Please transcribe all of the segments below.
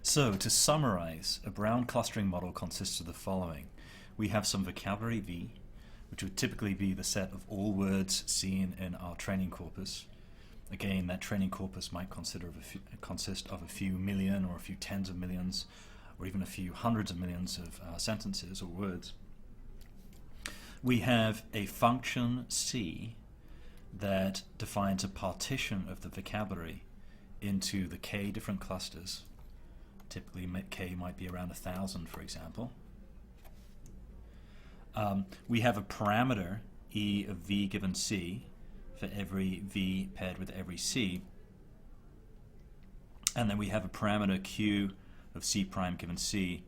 So, to summarize, a Brown clustering model consists of the following. We have some vocabulary V, which would typically be the set of all words seen in our training corpus. Again, that training corpus might consist of a few million or a few tens of millions or even a few hundreds of millions of sentences or words. We have a function C that defines a partition of the vocabulary into the k different clusters. Typically k might be around 1,000, for example. We have a parameter e of v given c for every v paired with every c, and then we have a parameter q of c prime given c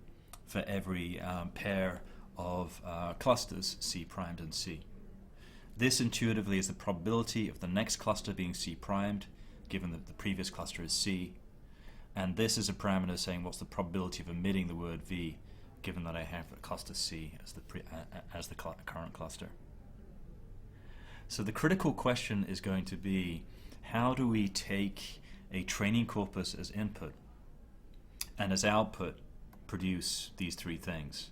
for every pair of clusters c primed and c. This intuitively is the probability of the next cluster being c primed, given that the previous cluster is c, and this is a parameter saying what's the probability of omitting the word v, given that I have a cluster C as the current cluster. So the critical question is going to be, how do we take a training corpus as input and as output produce these three things,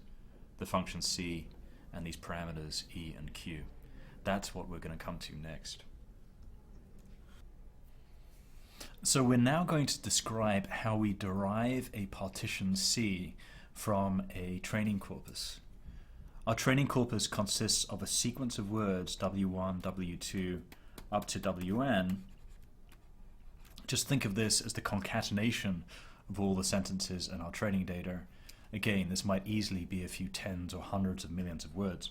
the function C and these parameters E and Q? That's what we're going to come to next. So we're now going to describe how we derive a partition C from a training corpus. Our training corpus consists of a sequence of words W1, W2, up to Wn. Just think of this as the concatenation of all the sentences in our training data. Again, this might easily be a few tens or hundreds of millions of words.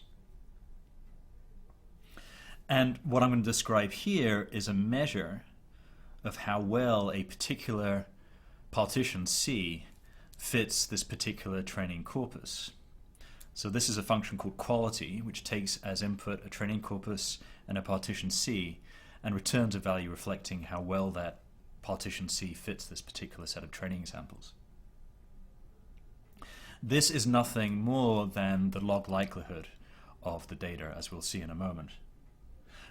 And what I'm going to describe here is a measure of how well a particular partition C fits this particular training corpus. So this is a function called quality, which takes as input a training corpus and a partition C and returns a value reflecting how well that partition C fits this particular set of training examples. This is nothing more than the log likelihood of the data, as we'll see in a moment.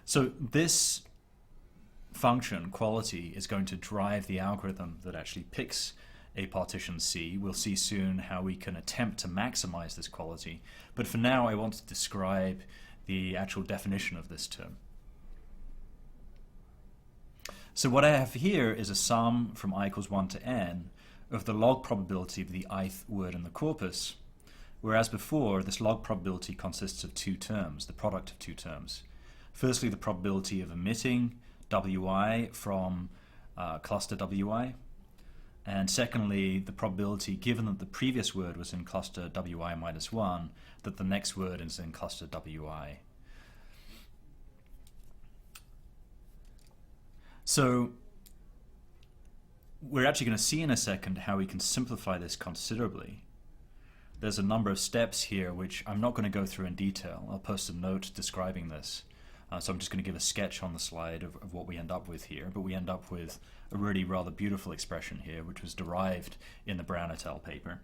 So this function, quality, is going to drive the algorithm that actually picks a partition C. We'll see soon how we can attempt to maximize this quality, but for now I want to describe the actual definition of this term. So what I have here is a sum from I equals 1 to n of the log probability of the ith word in the corpus, whereas before this log probability consists of two terms, the product of two terms. Firstly, the probability of omitting wi from cluster wi, and secondly, the probability, given that the previous word was in cluster wi minus 1, that the next word is in cluster wi. So we're actually going to see in a second how we can simplify this considerably. There's a number of steps here which I'm not going to go through in detail. I'll post a note describing this. So I'm just going to give a sketch on the slide of what we end up with here, but we end up with a really rather beautiful expression here, which was derived in the Brown et al. Paper.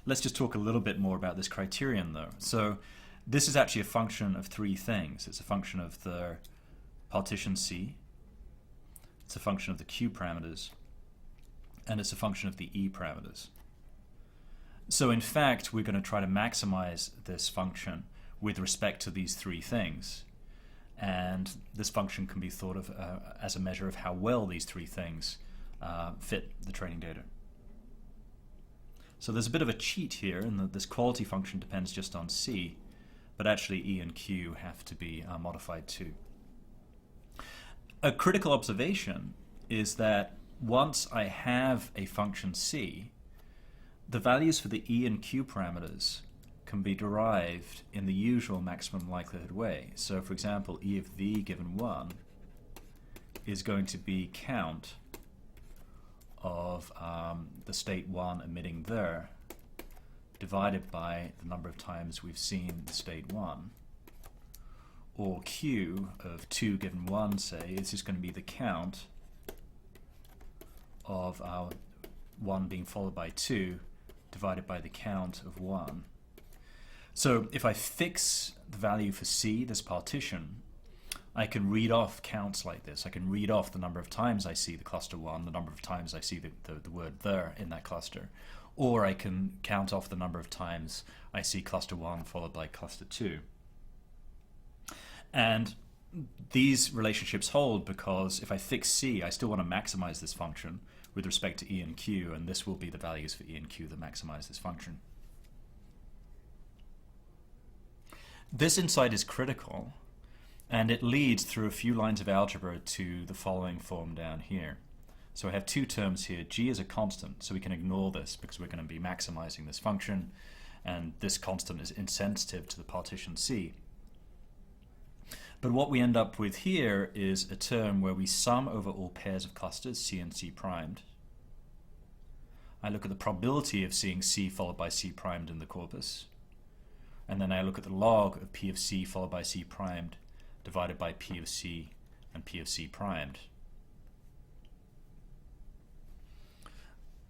Let's just talk a little bit more about this criterion, though. So this is actually a function of three things. It's a function of the partition C, it's a function of the Q parameters, and it's a function of the E parameters. So in fact, we're going to try to maximize this function with respect to these three things. And this function can be thought of as a measure of how well these three things fit the training data. So there's a bit of a cheat here in that this quality function depends just on C, but actually E and Q have to be modified too. A critical observation is that once I have a function C, the values for the E and Q parameters can be derived in the usual maximum likelihood way. So for example, E of v given 1 is going to be count of the state 1 emitting there divided by the number of times we've seen the state 1. Or Q of 2 given 1, say, is just going to be the count of our 1 being followed by 2 divided by the count of 1. So if I fix the value for C, this partition, I can read off counts like this. I can read off the number of times I see the cluster 1, the number of times I see the word there in that cluster. or I can count off the number of times I see cluster 1 followed by cluster 2. And these relationships hold because if I fix C, I still want to maximize this function with respect to E and Q, and this will be the values for E and Q that maximize this function. This insight is critical, and it leads through a few lines of algebra to the following form down here. So I have two terms here. G is a constant, so we can ignore this because we're going to be maximizing this function, and this constant is insensitive to the partition C. But what we end up with here is a term where we sum over all pairs of clusters, C and C primed. I look at the probability of seeing C followed by C primed in the corpus, and then I look at the log of P of C followed by C primed divided by P of C and P of C primed.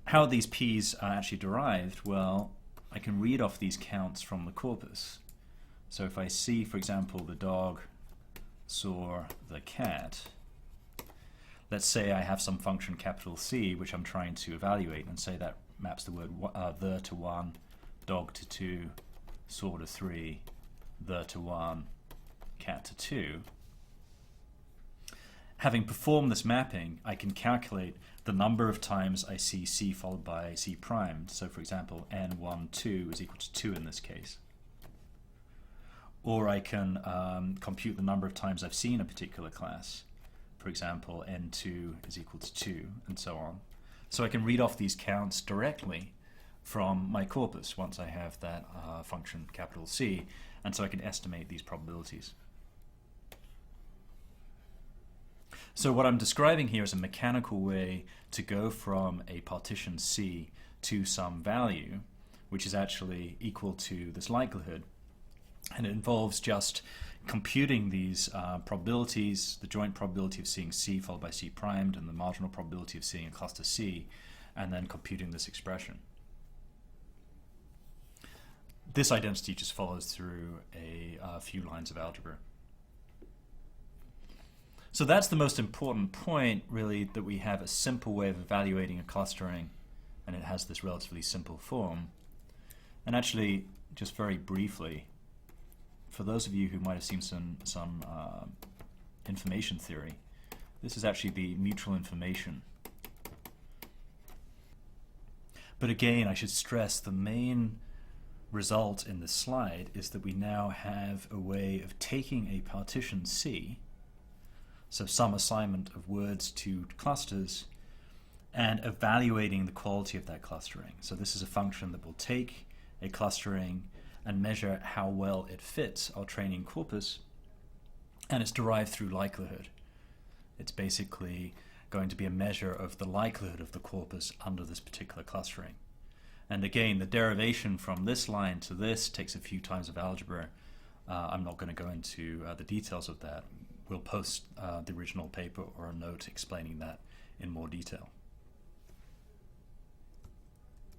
How are these P's actually derived? Well, I can read off these counts from the corpus. So if I see, for example, the dog saw the cat, let's say I have some function capital C which I'm trying to evaluate, and say that maps the word the to 1, dog to 2, saw to 3, the to 1, cat to 2. Having performed this mapping, I can calculate the number of times I see C followed by C primed. So for example, n1, 2 is equal to 2 in this case. Or I can compute the number of times I've seen a particular class. For example, n2 is equal to 2, and so on. So I can read off these counts directly from my corpus once I have that function capital C, and so I can estimate these probabilities. So what I'm describing here is a mechanical way to go from a partition C to some value, which is actually equal to this likelihood. And it involves just computing these probabilities, the joint probability of seeing C followed by C primed and the marginal probability of seeing a cluster C, and then computing this expression. This identity just follows through a few lines of algebra. So that's the most important point, really, that we have a simple way of evaluating a clustering, and it has this relatively simple form. And actually, just very briefly, for those of you who might have seen some information theory, this is actually the mutual information. But again, I should stress the main result in this slide is that we now have a way of taking a partition C, so some assignment of words to clusters, and evaluating the quality of that clustering. So this is a function that will take a clustering and measure how well it fits our training corpus, and it's derived through likelihood. It's basically going to be a measure of the likelihood of the corpus under this particular clustering. And again, the derivation from this line to this takes a few times of algebra. I'm not going to go into the details of that. We'll post the original paper or a note explaining that in more detail.